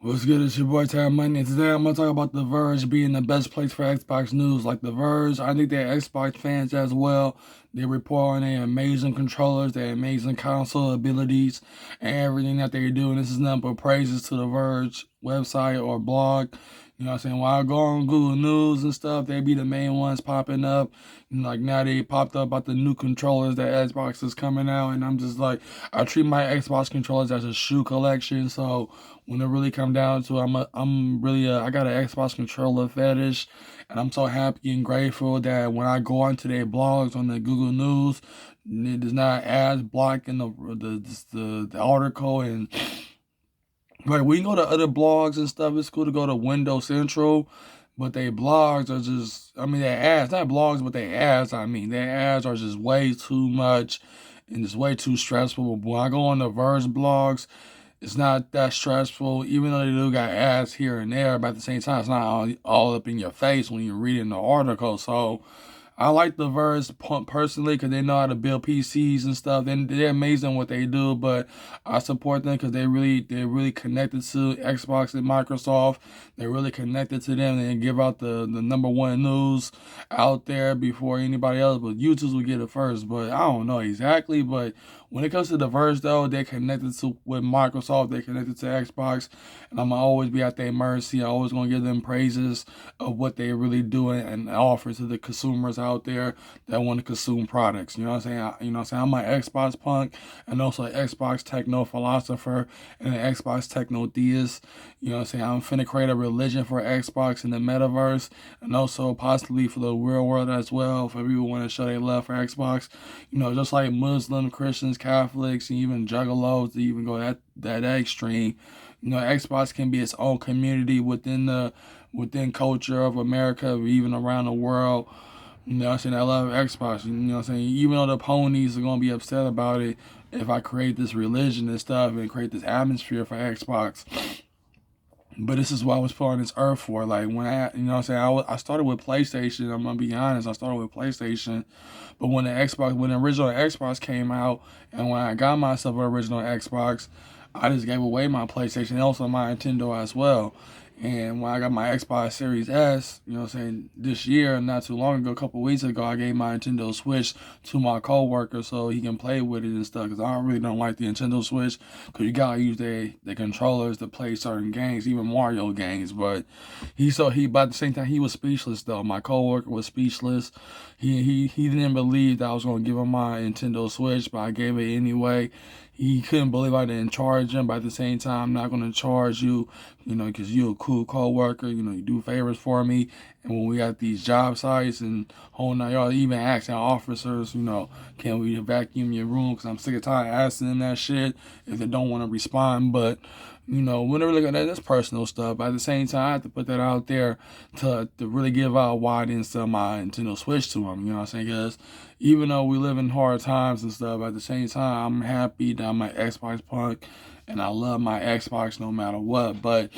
What's good? It's your boy Time Money, and today I'm gonna talk about the Verge being the best place for Xbox news. Like the Verge, I think they're Xbox fans as well. They report on their amazing controllers, their amazing console abilities, and everything that they're doing. This is nothing but praises to the Verge website or blog. You know what I'm saying? While I go on Google News and stuff, they be the main ones popping up. And like now they popped up about the new controllers that Xbox is coming out, and I'm just like, I treat my Xbox controllers as a shoe collection. So when it really come down to it, I got an Xbox controller fetish, and I'm so happy and grateful that when I go onto their blogs on the Google News, it is not ads blocking the article. And like we can go to other blogs and stuff. It's cool to go to Windows Central, but their blogs are just, I mean, their ads, not blogs, but their ads. I mean, their ads are just way too much and it's way too stressful. But when I go on the Verge blogs, it's not that stressful, even though they do got ads here and there, but at the same time, it's not all up in your face when you're reading the article. So I like the Verge personally because they know how to build PCs and stuff. They're amazing what they do, but I support them because they're really connected to Xbox and Microsoft. They're really connected to them. They give out the number one news out there before anybody else, but YouTube will get it first. But I don't know exactly. But when it comes to the Verge, though, they're connected to with Microsoft. They're connected to Xbox, and I'm gonna always be at their mercy. I'm always gonna give them praises of what they really do and offer to the consumers out there that want to consume products. You know what I'm saying? You know what I'm saying? I'm an Xbox punk and also an Xbox techno philosopher and an Xbox techno theist. You know what I'm saying? I'm finna create a religion for Xbox in the metaverse and also possibly for the real world as well. For people who want to show their love for Xbox, you know, just like Muslim, Christians, Catholics, and even juggalos to even go that extreme. You know, Xbox can be its own community within culture of America or even around the world. You know what I'm saying? I love Xbox. You know what I'm saying? Even though the ponies are gonna be upset about it if I create this religion and stuff and create this atmosphere for Xbox. But this is what I was put on this earth for. Like when you know what I'm saying? I started with PlayStation. I'm gonna be honest. I started with PlayStation, but when the original Xbox came out, and when I got myself an original Xbox, I just gave away my PlayStation and also my Nintendo as well. And when I got my Xbox Series S, you know what I'm saying, this year, not too long ago, a couple weeks ago, I gave my Nintendo Switch to my coworker so he can play with it and stuff. Because I really don't like the Nintendo Switch because you gotta use the controllers to play certain games, even Mario games. But but at the same time, he was speechless though. My coworker was speechless. He didn't believe that I was gonna give him my Nintendo Switch, but I gave it anyway. He couldn't believe I didn't charge him, but at the same time, I'm not gonna charge you, you know, because you're a cool coworker. You know, you do favors for me. And when we got these job sites and whole nine yards, even asking officers, you know, can we vacuum your room? Because I'm sick of tired asking them that shit if they don't want to respond. But you know, when they really got that's personal stuff. But at the same time, I have to put that out there to really give out why I didn't sell my Nintendo Switch to them. You know what I'm saying? Because even though we live in hard times and stuff, at the same time, I'm happy that I'm an Xbox punk and I love my Xbox no matter what. But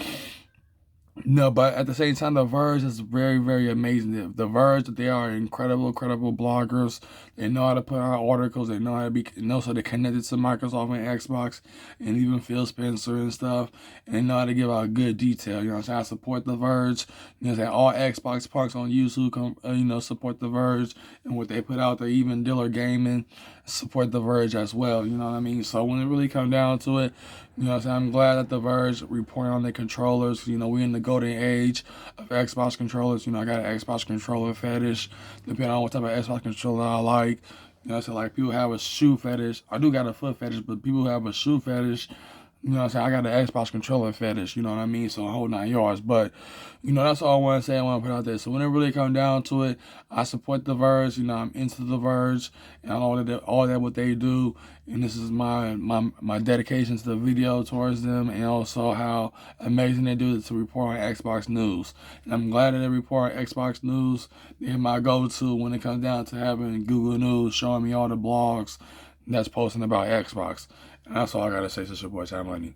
no, but at the same time, The Verge is very, very amazing. The Verge, they are incredible bloggers. They know how to put out articles. They know how to be, and also they're connected to Microsoft and Xbox and even Phil Spencer and stuff. And they know how to give out good detail. You know what I'm saying? I support The Verge. You know what I'm saying? All Xbox punks on YouTube, you know, support The Verge and what they put out there. Even Diller Gaming support The Verge as well. You know what I mean? So when it really comes down to it, you know what I'm saying? I'm glad that The Verge reporting on their controllers. You know, we're in the golden age of Xbox controllers. You know, I got an Xbox controller fetish, depending on what type of Xbox controller I like. You know, so like people have a shoe fetish. I do got a foot fetish, but people who have a shoe fetish, you know what I'm saying? I got an Xbox controller fetish, you know what I mean? So a whole 9 yards. But, you know, that's all I want to say. I want to put out there. So when it really comes down to it, I support The Verge. You know, I'm into The Verge and all that what they do. And this is my dedication to the video towards them and also how amazing they do it to report on Xbox News. And I'm glad that they report on Xbox News. They're my go-to when it comes down to having Google News showing me all the blogs that's posting about Xbox. And that's all I gotta say. It's your boy Time Money.